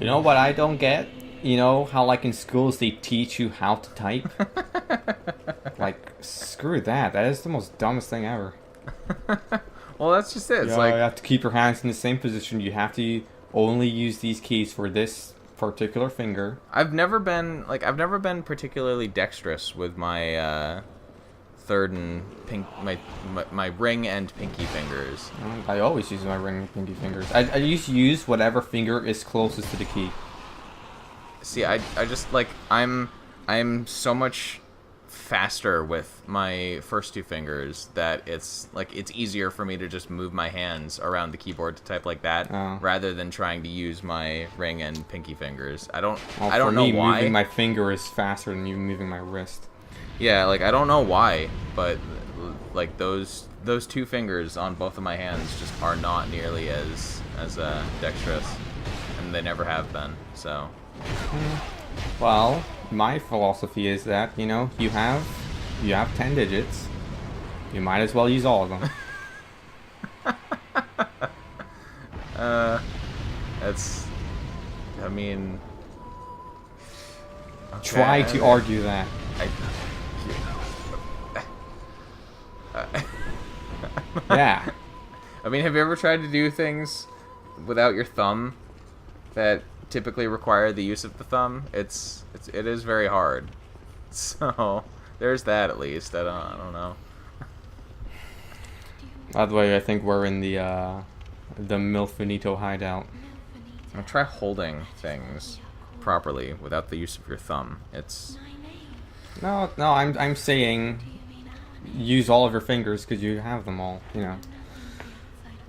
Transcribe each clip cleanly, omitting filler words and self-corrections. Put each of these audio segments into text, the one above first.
You know what I don't get? You know how like in schools they teach you how to type? Like, screw that. That is the most dumbest thing ever. Well, that's just it. It's Yeah, like you have to keep your hands in the same position. You have to only use these keys for this particular finger. I've never been particularly dexterous with my third and my ring and pinky fingers. I always use my ring and pinky fingers. I use whatever finger is closest to the key. See, I just like I'm so much faster with my first two fingers that it's easier for me to just move my hands around the keyboard to type like that rather than trying to use my ring and pinky fingers. I don't know why. Moving my finger is faster than you moving my wrist. Yeah, like I don't know why, but like those two fingers on both of my hands just are not nearly as dexterous, and they never have been. So. Well, my philosophy is that, you know, you have 10 digits. You might as well use all of them. That's, I mean, okay, Try to argue that. Yeah. I mean, have you ever tried to do things without your thumb that typically require the use of the thumb? It is very hard. So there's that at least. I don't know. By the way, I think we're in the Milfinito hideout. I'll try holding things properly without the use of your thumb. It's No, I'm saying use all of your fingers because you have them all. You know.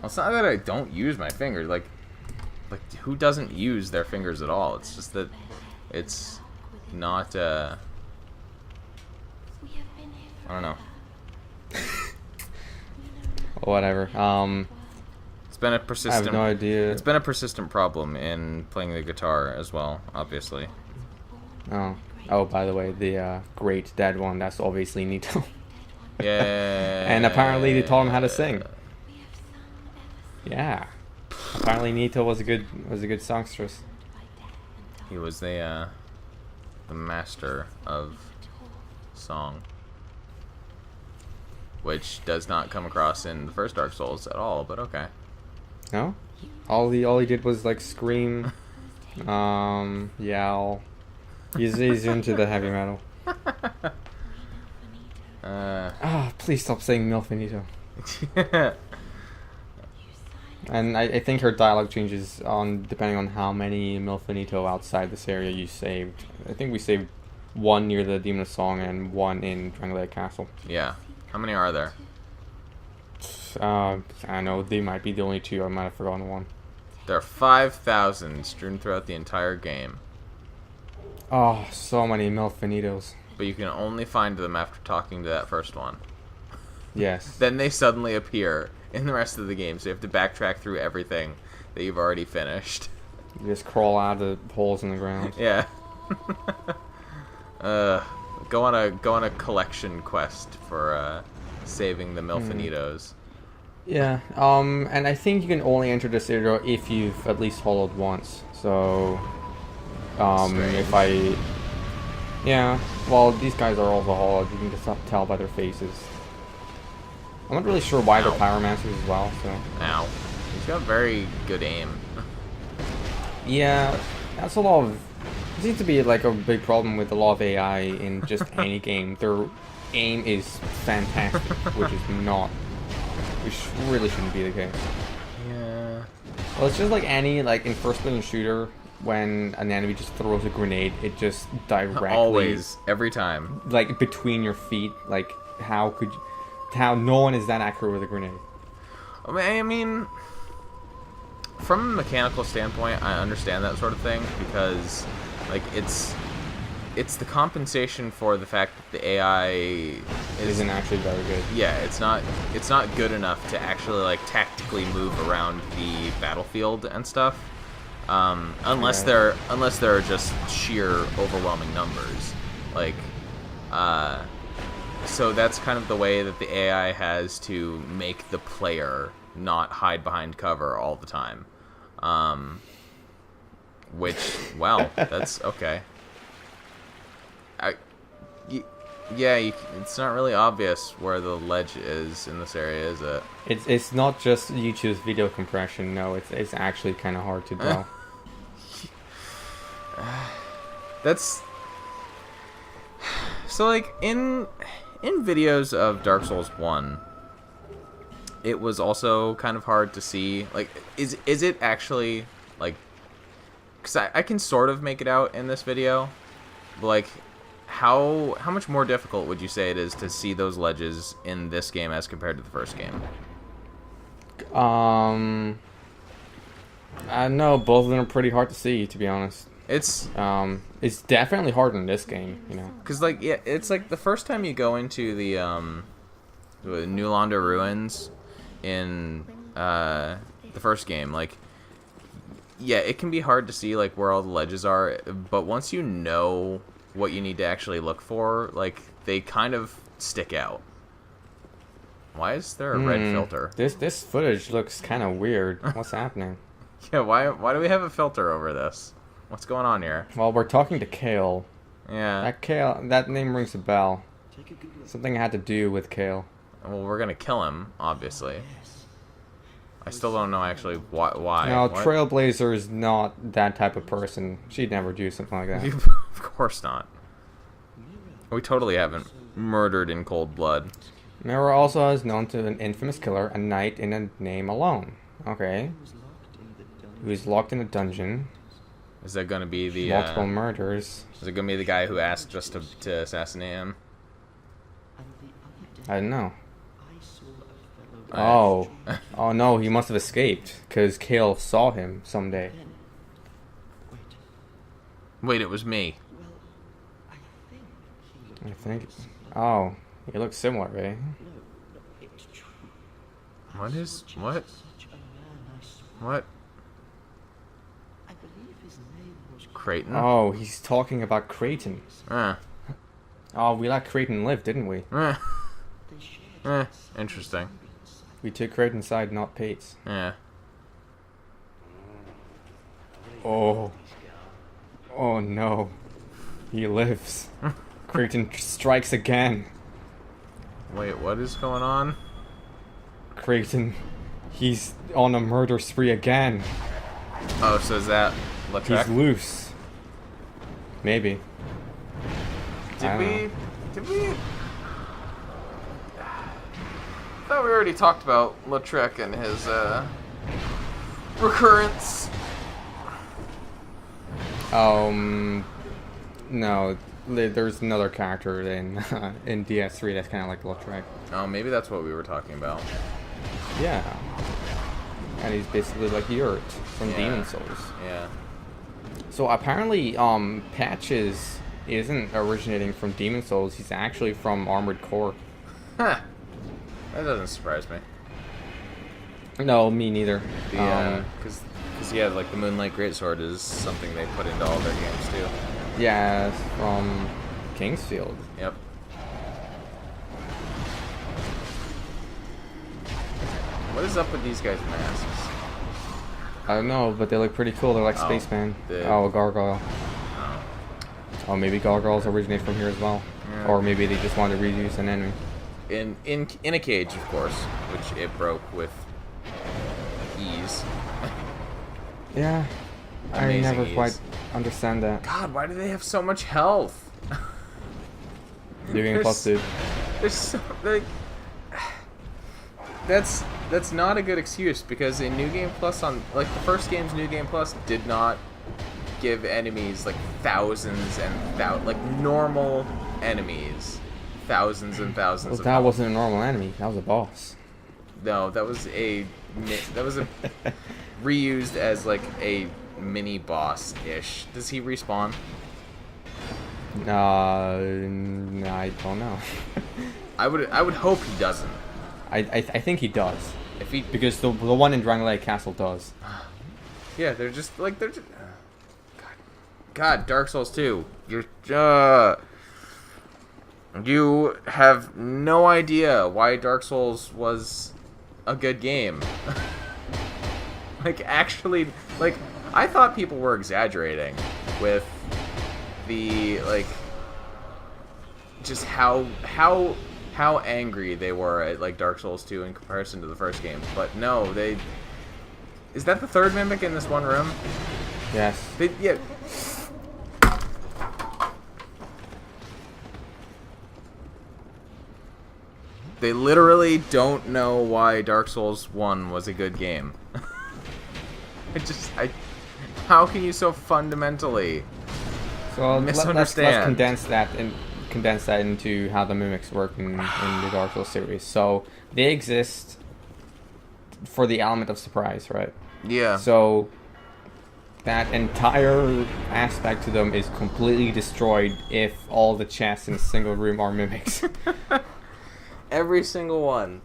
well, it's not that I don't use my fingers. Like who doesn't use their fingers at all? It's just that it's not. I don't know. Whatever. It's been a persistent. I have no idea. It's been a persistent problem in playing the guitar as well. Obviously. Oh, by the way, the great dead one. That's obviously Nito. Yeah. And apparently they taught him how to sing. Yeah. Apparently Nito was a good songstress. He was the master of song, which does not come across in the first Dark Souls at all. But okay. No? All he did was like scream, yell. He's into the heavy metal. Please stop saying Milfinito. And I think her dialogue changes depending on how many Milfinito outside this area you saved. I think we saved one near the Demon of Song and one in Triangle Castle. Yeah. How many are there? I know they might be the only two. I might have forgotten one. There are 5,000 strewn throughout the entire game. Oh, so many Milfinitos. But you can only find them after talking to that first one. Yes. Then they suddenly appear in the rest of the game, so you have to backtrack through everything that you've already finished. You just crawl out of the holes in the ground. Yeah. Go on a collection quest for saving the Milfinitos. Yeah. And I think you can only enter this area if you've at least hollowed once. So, Strange. yeah. Well, these guys are also hollowed. You can just tell by their faces. I'm not really sure why they're pyromancers as well. So. Ow. He's got very good aim. Yeah, that's a lot of. It seems to be like a big problem with a lot of AI in just any game. Their aim is fantastic, which really shouldn't be the case. Yeah. Well, it's just like any in first-person shooter when an enemy just throws a grenade, it just directly Always, every time. like between your feet. Like how no one is that accurate with a grenade. I mean, from a mechanical standpoint, I understand that sort of thing because, like, it's the compensation for the fact that the AI Isn't actually very good. yeah, it's not good enough to actually like tactically move around the battlefield and stuff. Unless Right. they're just sheer overwhelming numbers, like, so that's kind of the way that the AI has to make the player not hide behind cover all the time. Which, wow, that's okay. I, y- yeah, it's not really obvious where the ledge is in this area, is it? It's not just YouTube's video compression. No, it's actually kind of hard to tell. That's so like in videos of Dark Souls 1, it was also kind of hard to see. Like, is it actually like? Because I can sort of make it out in this video, but like, how much more difficult would you say it is to see those ledges in this game as compared to the first game? I know both of them are pretty hard to see, to be honest. It's definitely harder in this game, you know. Because like, yeah, it's like the first time you go into the New Londo ruins in the first game, like, yeah, it can be hard to see like where all the ledges are, but once you know what you need to actually look for, like, they kind of stick out. Why is there a red filter? This footage looks kind of weird. What's happening? Yeah, why do we have a filter over this? What's going on here? Well, we're talking to Kale. Yeah. That name rings a bell. Something had to do with Kale. Well, we're gonna kill him, obviously. I still don't know actually why. No, What? Trailblazer is not that type of person. She'd never do something like that. Of course not. We totally haven't murdered in cold blood. Mira also is known to an infamous killer, a knight in a name alone. Okay. He was locked in a dungeon. Is that gonna be the Multiple murders. Is it gonna be the guy who asked us to assassinate him? I don't know. Oh. Oh no, he must have escaped, because Kale saw him someday. Wait, it was me. I think. Oh, he looks similar, right? What? What? Creighton? Oh, he's talking about Creighton. Oh, we let Creighton live, didn't we? Interesting. We took Creighton's side, not Pate's. Yeah. Oh. Oh no. He lives. Creighton strikes again. Wait, what is going on? Creighton, he's on a murder spree again. Oh, so is that Lautrec? He's loose. Maybe. Did we? I thought we already talked about Lautrec and his recurrence. No. There's another character in DS3 that's kind of like Lautrec. Oh, maybe that's what we were talking about. Yeah. And he's basically like Yurt from Demon Souls. Yeah. So apparently, Patches isn't originating from Demon Souls. He's actually from Armored Core. Huh. That doesn't surprise me. No, me neither. Because yeah, like the Moonlight Greatsword is something they put into all their games too. Yeah, it's from Kingsfield. Yep. What is up with these guys' masks? I don't know, but they look pretty cool. They're like Spaceman. Oh, a gargoyle. Oh, maybe gargoyles originate from here as well. Yeah. Or maybe they just wanted to reuse an enemy. In a cage, of course, which it broke with ease. Yeah. I Amazing never ease. quite understand that. God, why do they have so much health? New Game Plus, dude. There's so like that's not a good excuse, because in New Game Plus, on like the first game's New Game Plus did not give enemies like thousands and like normal enemies thousands and thousands. Well, that wasn't a normal enemy. That was a boss. No, that was a reused as like a mini boss ish. Does he respawn? No, I don't know. I would hope he doesn't. I think he does. If he Because the one in Drangleic Castle does. Yeah, they're just God, Dark Souls 2. You have no idea why Dark Souls was a good game. Like, actually, like, I thought people were exaggerating with the like just how angry they were at like Dark Souls 2 in comparison to the first game. But no, they is that the third mimic in this one room? Yes. Yeah. They literally don't know why Dark Souls 1 was a good game. How can you so fundamentally misunderstand? Let's condense that into how the mimics work in the Dark Souls series. So they exist for the element of surprise, right? Yeah. So that entire aspect to them is completely destroyed if all the chests in a single room are mimics. Every single one.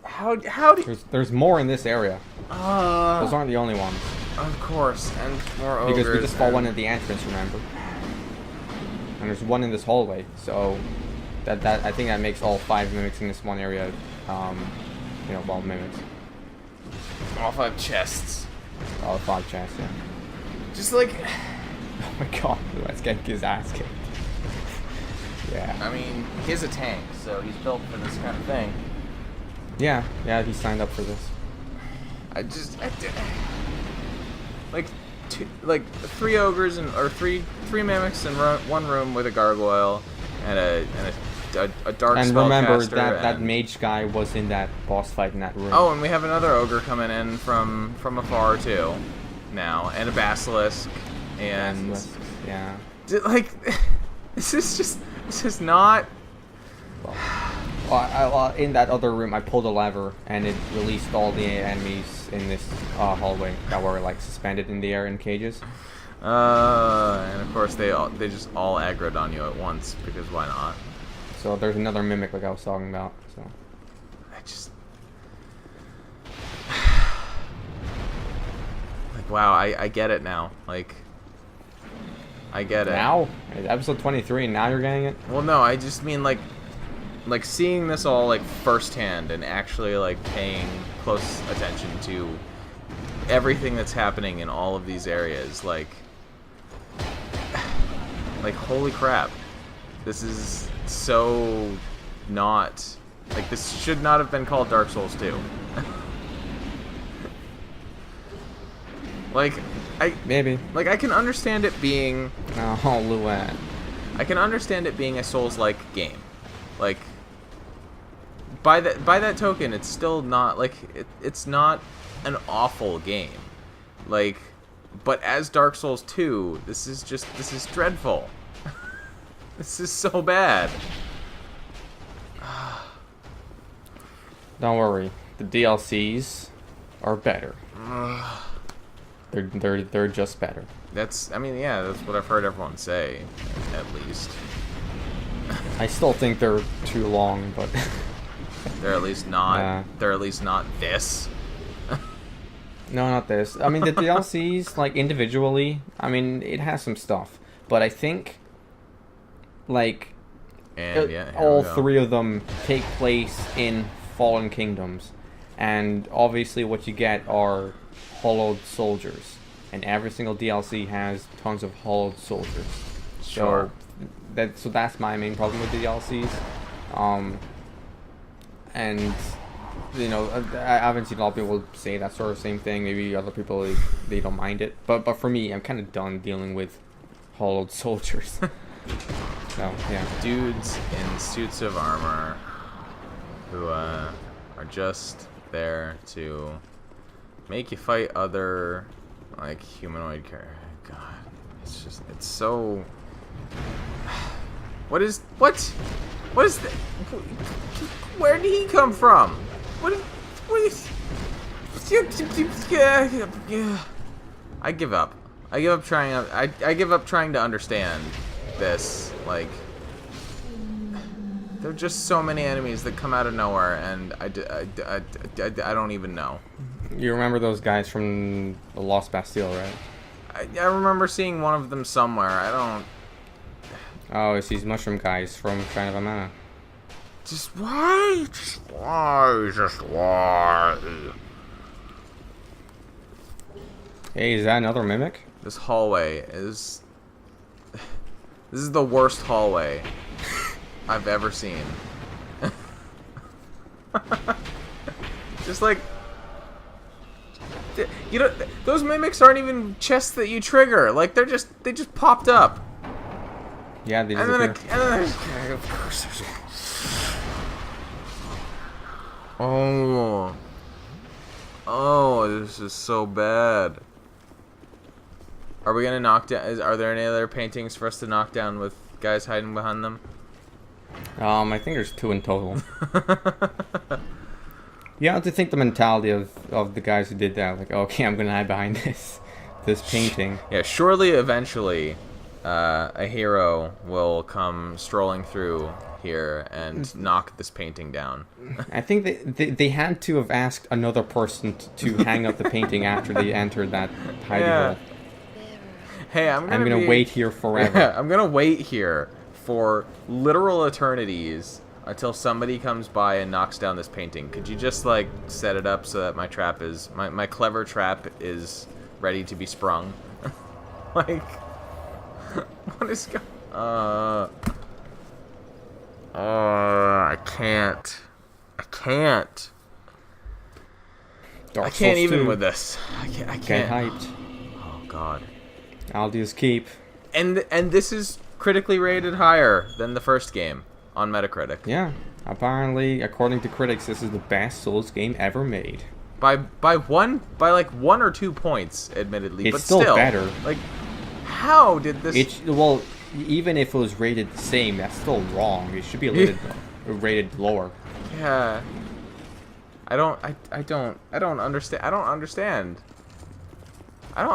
How do there's more in this area. Those aren't the only ones. Of course, and more ogres. Because we just fought one at the entrance, remember? And there's one in this hallway, so that I think that makes all 5 mimics in this one area, well, mimics. All 5 chests. All 5 chests, yeah. Just like... Oh my god, let's get his ass kicked. Yeah. I mean, he's a tank, so he's built for this kind of thing. Yeah, he signed up for this. I did. Like 3 ogres or three mimics in one room with a gargoyle and a dark spellcaster. And remember that mage guy was in that boss fight in that room. Oh, and we have another ogre coming in from afar too, now, and a basilisk, and yeah. Like, this is not. Well, in that other room, I pulled a lever and it released all the enemies in this hallway that were like suspended in the air in cages. And of course they just all aggroed on you at once because why not? So there's another mimic like I was talking about. So like wow, I get it now. Like I get it now. Episode 23, and now you're getting it. Well, no, I just mean like seeing this all like firsthand and actually like paying close attention to everything that's happening in all of these areas, like holy crap, this is so not like this should not have been called Dark Souls 2. I can understand it being Luan. I can understand it being a Souls-like game. Like by that token, it's still not like it's not an awful game. Like, but as Dark Souls 2, this is dreadful. This is so bad. Don't worry, the DLCs are better. They're just better. That's what I've heard everyone say, at least. I still think they're too long, but they're at least not. They're at least not this. No, not this. I mean, the DLCs, like individually, I mean, it has some stuff, but I think, like, all 3 of them take place in Fallen Kingdoms, and obviously, what you get are hollowed soldiers, and every single DLC has tons of hollowed soldiers. Sure. So that's my main problem with the DLCs. And I haven't seen a lot of people say that sort of same thing. Maybe other people they don't mind it, but for me, I'm kind of done dealing with hollowed soldiers. So yeah, dudes in suits of armor who are just there to make you fight other like humanoid characters. God, it's so. What is that? Where did he come from? What is I give up. I give up trying to understand this. Like, there are just so many enemies that come out of nowhere, and I don't even know. You remember those guys from the Lost Bastille, right? I remember seeing one of them somewhere. I don't. Oh, it's these mushroom guys from Shrine of Amana. Just why? Just why? Hey, is that another mimic? This hallway is... This is the worst hallway I've ever seen. Just like... You know, those mimics aren't even chests that you trigger. Like, they just popped up. Yeah, they and disappear. then of course there's... Oh. Oh, this is so bad. Are we gonna knock down... Are there any other paintings for us to knock down with guys hiding behind them? I think there's 2 in total. You have to think the mentality of the guys who did that. Like, okay, I'm gonna hide behind this painting. Yeah, surely eventually a hero will come strolling through here and knock this painting down. I think they had to have asked another person to hang up the painting after they entered that hidey hole. Hey, I'm gonna wait here forever. Yeah, I'm gonna wait here for literal eternities until somebody comes by and knocks down this painting. Could you just, like, set it up so that my trap is... My clever trap is ready to be sprung? Like... What is going... I can't. I can't. Dark I can't Souls even 2. with this. I can't. Get hyped. Oh, God. Aldi's keep. And this is critically rated higher than the first game on Metacritic. Yeah. Apparently, according to critics, this is the best Souls game ever made. By like 1 or 2 points, admittedly, It's but still better. Like, how did this? Well, even if it was rated the same, that's still wrong. It should be rated lower. Yeah. I don't understand. I don't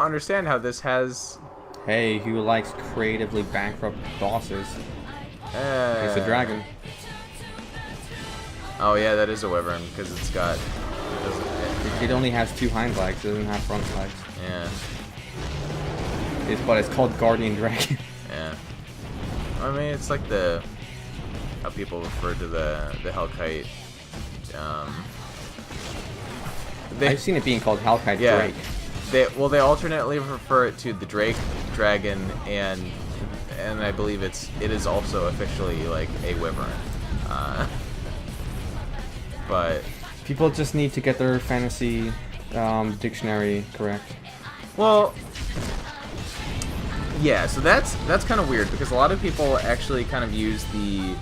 understand how this has. Hey, who likes creatively bankrupt bosses? It's a dragon. Oh yeah, that is a wyvern because it's got. It only has 2 hind legs. It doesn't have front legs. Yeah. But it's called Guardian Dragon. Yeah. I mean, it's like how people refer to the Hellkite. I've seen it being called Hellkite yeah, Drake. They alternately refer it to the Drake dragon and I believe it is also officially like a wyvern. But people just need to get their fantasy dictionary correct. Well, yeah, so that's kind of weird because a lot of people actually kind of use the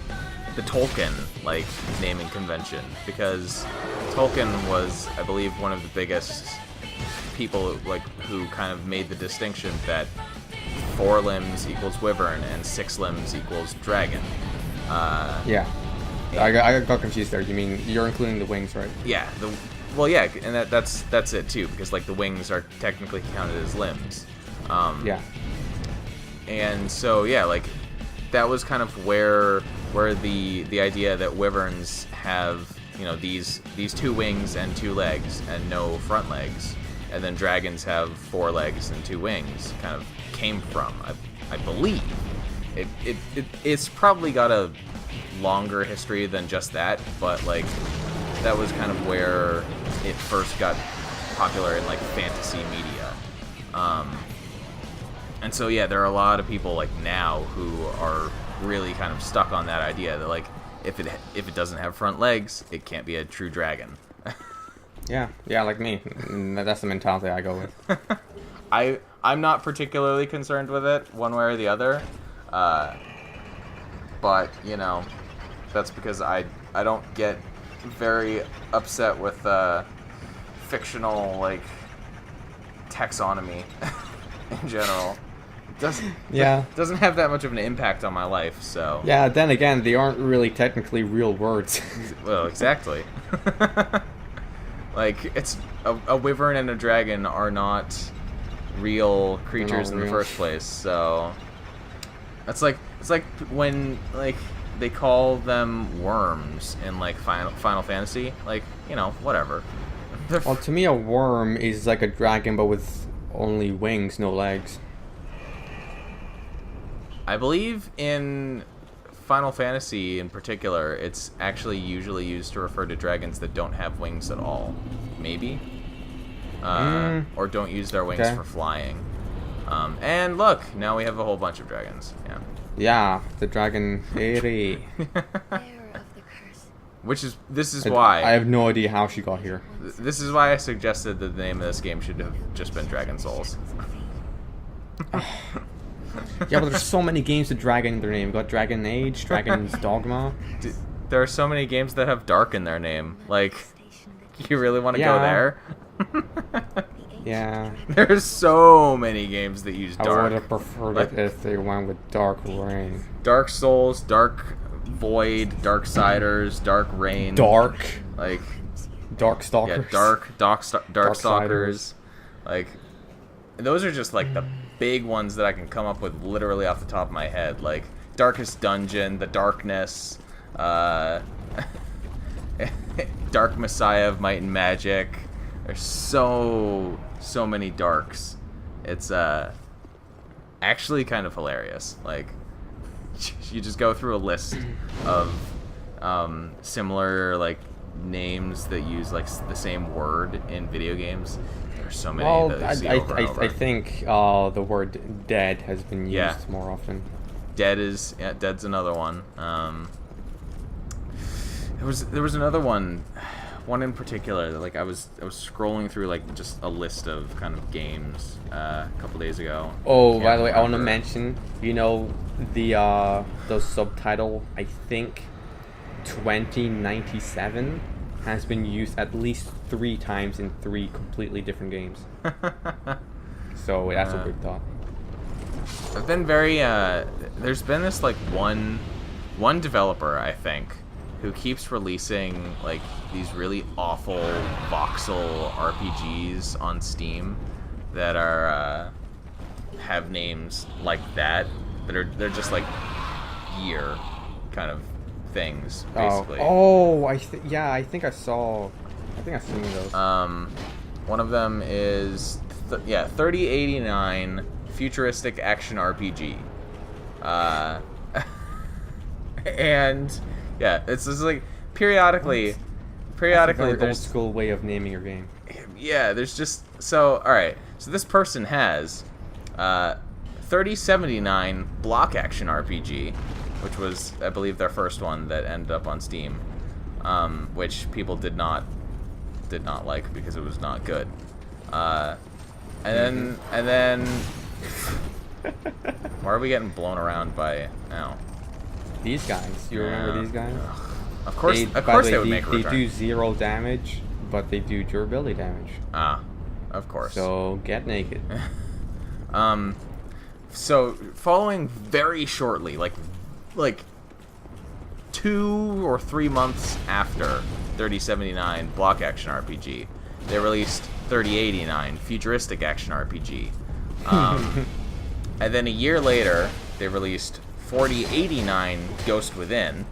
Tolkien like naming convention because Tolkien was, I believe, one of the biggest people like who kind of made the distinction that 4 limbs equals wyvern and 6 limbs equals dragon. Yeah, I got confused there. You mean you're including the wings, right? Yeah. Well, yeah, and that's it too because like the wings are technically counted as limbs. Yeah. And so yeah, like that was kind of where the idea that wyverns have, you know, these 2 wings and 2 legs and no front legs, and then dragons have 4 legs and 2 wings kind of came from. I believe it's probably got a longer history than just that, but like that was kind of where it first got popular in like fantasy media. And so yeah, there are a lot of people like now who are really kind of stuck on that idea that like if it doesn't have front legs, it can't be a true dragon. Yeah, like me. That's the mentality I go with. I'm not particularly concerned with it one way or the other, but you know, that's because I don't get very upset with fictional like taxonomy in general. Doesn't have that much of an impact on my life, so... Yeah, then again, they aren't really technically real words. Well, exactly. Like, it's... A wyvern and a dragon are not real creatures in the first place, so... It's like when, like, they call them worms in, like, Final Fantasy. Like, you know, whatever. Well, to me, a worm is like a dragon, but with only wings, no legs. I believe in Final Fantasy in particular, it's actually usually used to refer to dragons that don't have wings at all. Maybe? or don't use their wings for flying. And look, now we have a whole bunch of dragons. Yeah. Yeah, the dragon 80. This is why I have no idea how she got here. This is why I suggested that the name of this game should have just been Dragon Souls. Yeah, but there's so many games with dragon in their name. You got Dragon Age, Dragon's Dogma. There are so many games that have dark in their name. Like, you really want to go there? Yeah. There's so many games that use dark. I would have preferred it if they went with Dark Rain. Dark Souls, Dark Void, Darksiders, Dark Rain. Dark. Like, Darkstalkers. Yeah, Darkstalkers. Like, those are just like the big ones that I can come up with literally off the top of my head. Like, Darkest Dungeon, The Darkness, Dark Messiah of Might and Magic. There's so many darks. It's actually kind of hilarious. Like, you just go through a list of similar like names that use like the same word in video games. There's so many that you see over and over. I think the word dead has been used more often. Dead's another one. There was another one in particular that, like, I was scrolling through like just a list of kind of games a couple days ago. Oh, by the way, I want to mention, you know, the subtitle, I think 2097 has been used at least 3 times in 3 completely different games. So that's a good thought. I've been very there's been this like one developer, I think, who keeps releasing like these really awful voxel RPGs on Steam that are have names like that they're just like year kind of things basically. I think I've seen those. One of them is 3089 futuristic action RPG. And yeah, it's just like periodically That's a very old school way of naming your game. Yeah, there's just all right. So this person has 3079 block action RPG, which was, I believe, their first one that ended up on Steam, which people did not like because it was not good. And then why are we getting blown around by now? These guys. You remember these guys? Of course they would make a return. They do 0 damage, but they do durability damage. Of course. So get naked. So following very shortly, like 2 or 3 months after 3079 block action RPG, they released 3089 futuristic action RPG. And then a year later, they released 4089 Ghost Within.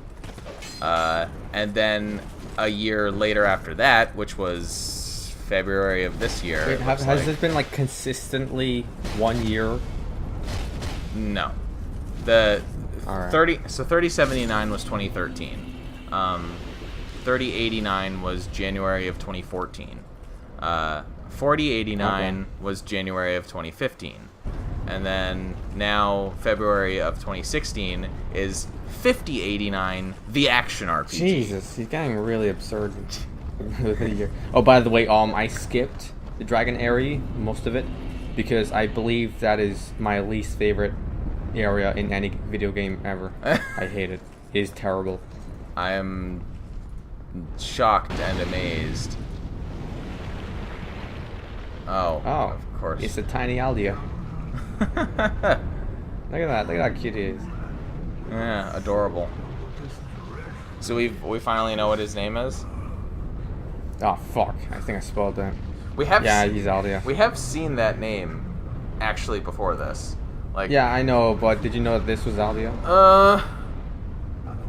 And then a year later after that, which was February of this year. Wait, has it been like consistently 1 year? No. The right. 3079 was 2013. 3089 was January of 2014. 4089 was January of 2015. And then now February of 2016 is 5089, the action RPG. Jesus, he's getting really absurd with a year. Oh, by the way, I skipped the Dragon area, most of it, because I believe that is my least favorite area in any video game ever. I hate it. It is terrible. I am shocked and amazed. Oh, of course. It's a tiny Aldea. Look at that how cute he is. Yeah, adorable. So we finally know what his name is? Oh fuck, I think I spelled that. He's Aldea. We have seen that name actually before this. Like, yeah, I know, but did you know that this was Aldea? I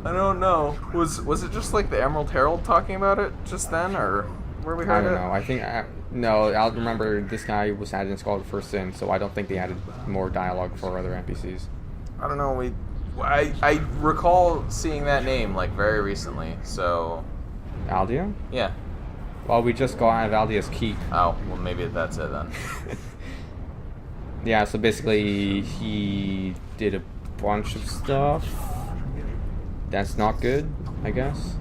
don't know. Was it just like the Emerald Herald talking about it just then, or where we heard it? I don't know. I think no. I remember this guy was added in Scholar First Sin, so I don't think they added more dialogue for other NPCs. I don't know. I recall seeing that name like very recently. So Aldea? Yeah. Well, we just got out of Aldia's Keep. Oh, well, maybe that's it then. Yeah, so basically he did a bunch of stuff. That's not good, I guess.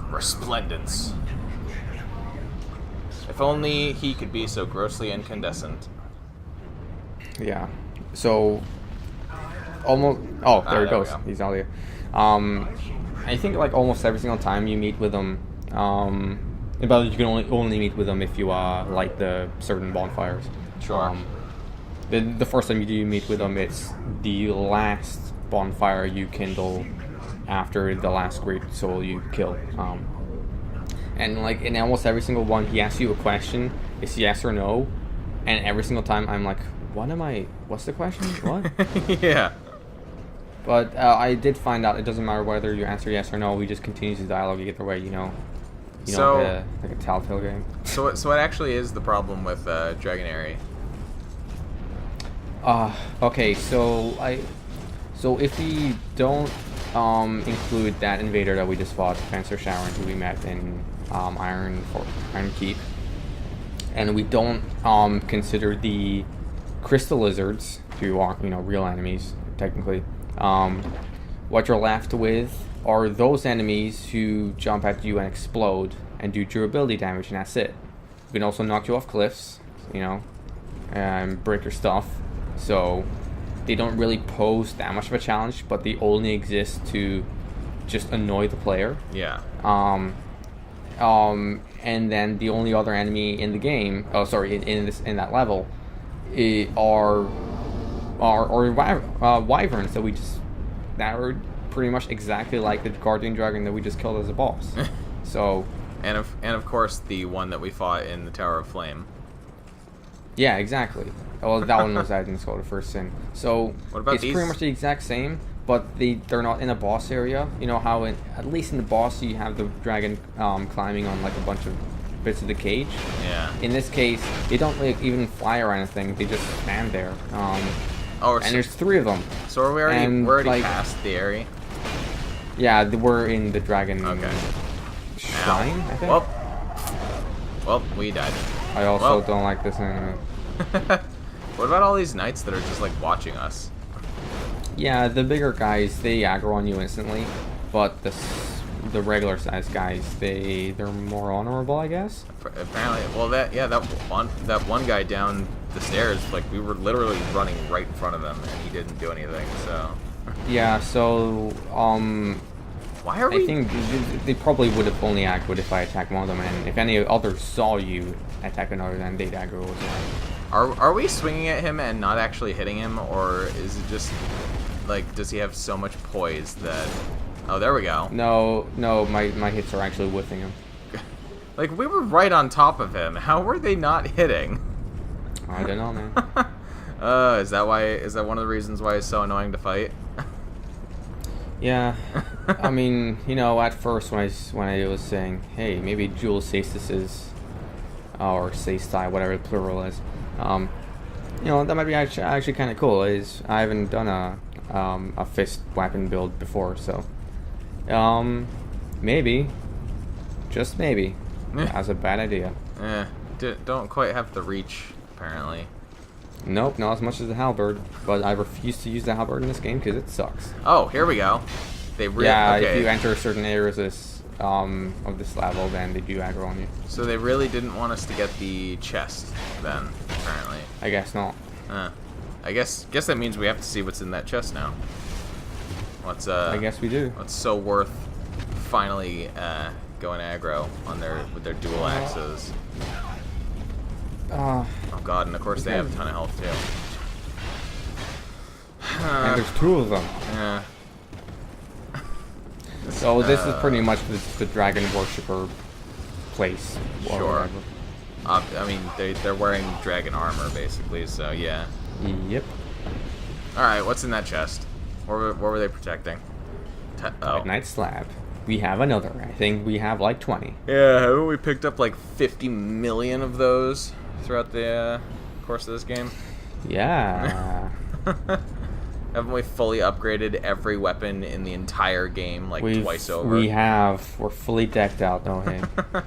Resplendence. If only he could be so grossly incandescent. Yeah. So almost. Oh, there he goes. He's out here. I think like almost every single time you meet with him, but you can only meet with them if you light the certain bonfires. Sure. The first time you do meet with them, it's the last bonfire you kindle after the last great soul you kill. And like in almost every single one, he asks you a question. It's yes or no, and every single time I'm like, what's the question? What? Yeah. But I did find out it doesn't matter whether you answer yes or no. We just continue the dialogue either way. You know, like a Telltale game. So what actually is the problem with Dragonary? Okay, so if we don't include that invader that we just fought, Fencer Sharon, who we met in Iron Keep, and we don't consider the crystal lizards, who aren't real enemies technically, what you're left with are those enemies who jump at you and explode and do durability damage, and that's it. We can also knock you off cliffs, and break your stuff. So they don't really pose that much of a challenge, but they only exist to just annoy the player. Yeah. And then the only other enemy in the game, in that level, are wyverns that are pretty much exactly like the guardian dragon that we just killed as a boss. So. And of course the one that we fought in the Tower of Flame. Yeah, exactly. Well, that one was added in Skull of First Sin. So what about it's these? pretty much the exact same, but they're not in a boss area. You know how at least in the boss you have the dragon climbing on like a bunch of bits of the cage. Yeah. In this case, they don't even fly or anything. They just stand there. And there's 3 of them. So are we're already past the area? Yeah, we're in the dragon shrine, I think. Well, we died. I also don't like this enemy. What about all these knights that are just like watching us? Yeah, the bigger guys, they aggro on you instantly, but the regular sized guys, they're more honorable, I guess. Apparently, well, that one guy down the stairs, like we were literally running right in front of him, and he didn't do anything. So. Yeah. So why are we? I think they probably would have only aggroed if I attacked one of them, and if any others saw you attack another, then they'd aggro as well. Are we swinging at him and not actually hitting him, or is it just like does he have so much poise that? Oh, there we go. No, my hits are actually whiffing him. Like we were right on top of him. How were they not hitting? I don't know, man. Is that one of the reasons why it's so annoying to fight? Yeah, I mean, at first when I was saying, hey, maybe dual Sastis or Sastai, whatever the plural is, that might be actually kind of cool. I haven't done a fist weapon build before, so maybe, just maybe, that's a bad idea. Don't quite have the reach apparently. Nope, not as much as the halberd, but I refuse to use the halberd in this game because it sucks. Oh, here we go. Okay. If you enter certain areas of this level, then they do aggro on you. So they really didn't want us to get the chest, then, apparently. I guess not. I guess that means we have to see what's in that chest now. I guess we do. What's so worth finally going aggro on with their dual axes? Oh god, and of course they have a ton of health too. And there's 2 of them. Yeah. So this is pretty much the dragon worshipper place. Sure. I mean, they're wearing dragon armor basically, so yeah. Yep. All right, what's in that chest? What were they protecting? Midnight Slab. We have another. I think we have like 20. Yeah, haven't we picked up like 50 million of those throughout the course of this game? Yeah. Haven't we fully upgraded every weapon in the entire game, like, twice over? We have. We're fully decked out, don't we?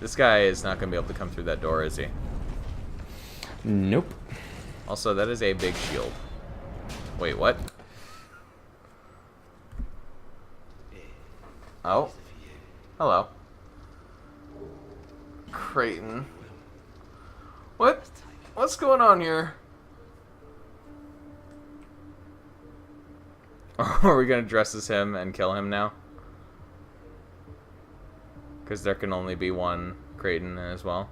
This guy is not going to be able to come through that door, is he? Nope. Also, that is a big shield. Wait, what? Oh. Hello. Creighton. What? What's going on here? Are we gonna dress as him and kill him now? Because there can only be one Creighton as well.